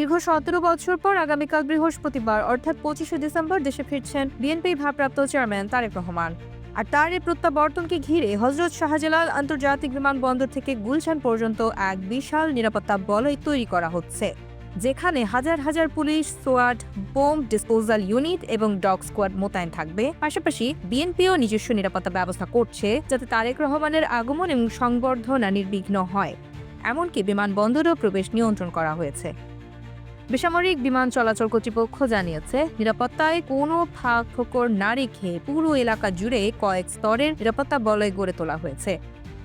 দীর্ঘ ১৭ বছর পর আগামীকাল বৃহস্পতিবার অর্থাৎ ২৫শে ডিসেম্বর দেশে ফিরছেন বিএনপির ভারপ্রাপ্ত চেয়ারম্যান তারেক রহমান। আর তার এই প্রত্যাবর্তনকে ঘিরে হযরত শাহজালাল আন্তর্জাতিক বিমানবন্দর থেকে গুলশান পর্যন্ত এক বিশাল নিরাপত্তা বলয় তৈরি করা হচ্ছে, যেখানে হাজার হাজার পুলিশ, সোয়াট, বোম ডিসপোজাল ইউনিট এবং ডগ স্কোয়াড মোতায়েন থাকবে। পাশাপাশি বিএনপিও নিজস্ব নিরাপত্তা ব্যবস্থা করছে, যাতে তারেক রহমানের আগমন এবং সংবর্ধনা নির্বিঘ্ন হয়। এমনকি বিমানবন্দরেও প্রবেশ নিয়ন্ত্রণ করা হয়েছে। বেসামরিক বিমান চলাচল কর্তৃপক্ষ জানিয়েছে, নিরাপত্তায় কোনো ফাঁক ফোকর না রেখে পুরো এলাকা জুড়ে কয়েক স্তরের নিরাপত্তা বলয় গড়ে তোলা হয়েছে।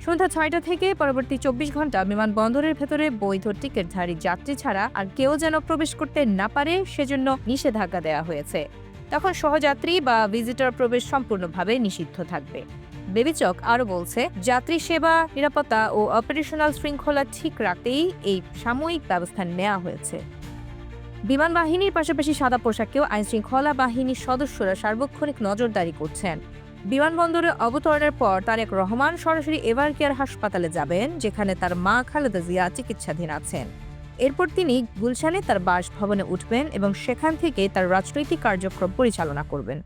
সন্ধ্যা ৬টা থেকে পরবর্তী ২৪ ঘন্টা বিমানবন্দরের ভেতরে বৈধ টিকিটধারী যাত্রী ছাড়া আর কেউ যেন প্রবেশ করতে না পারে সেজন্য নিষেধাজ্ঞা দেওয়া হয়েছে। তখন সহযাত্রী বা ভিজিটর প্রবেশ সম্পূর্ণভাবে নিষিদ্ধ থাকবে। বেবিচক আরও বলছে, যাত্রী সেবা, নিরাপত্তা ও অপারেশনাল শৃঙ্খলা ঠিক রাখতেই এই সাময়িক ব্যবস্থা নেওয়া হয়েছে। বিমান বাহিনীর পাশাপাশি সাদা পোশাকেও আইনশৃঙ্খলা বাহিনীর সদস্যরা সার্বক্ষণিক নজরদারি করছেন। বিমানবন্দরে অবতরণের পর তারেক রহমান সরাসরি এভার কেয়ার হাসপাতালে যাবেন, যেখানে তার মা খালেদা জিয়া চিকিৎসাধীন আছেন। এরপর তিনি গুলশানে তার বাসভবনে উঠবেন এবং সেখান থেকে তার রাজনৈতিক কার্যক্রম পরিচালনা করবেন।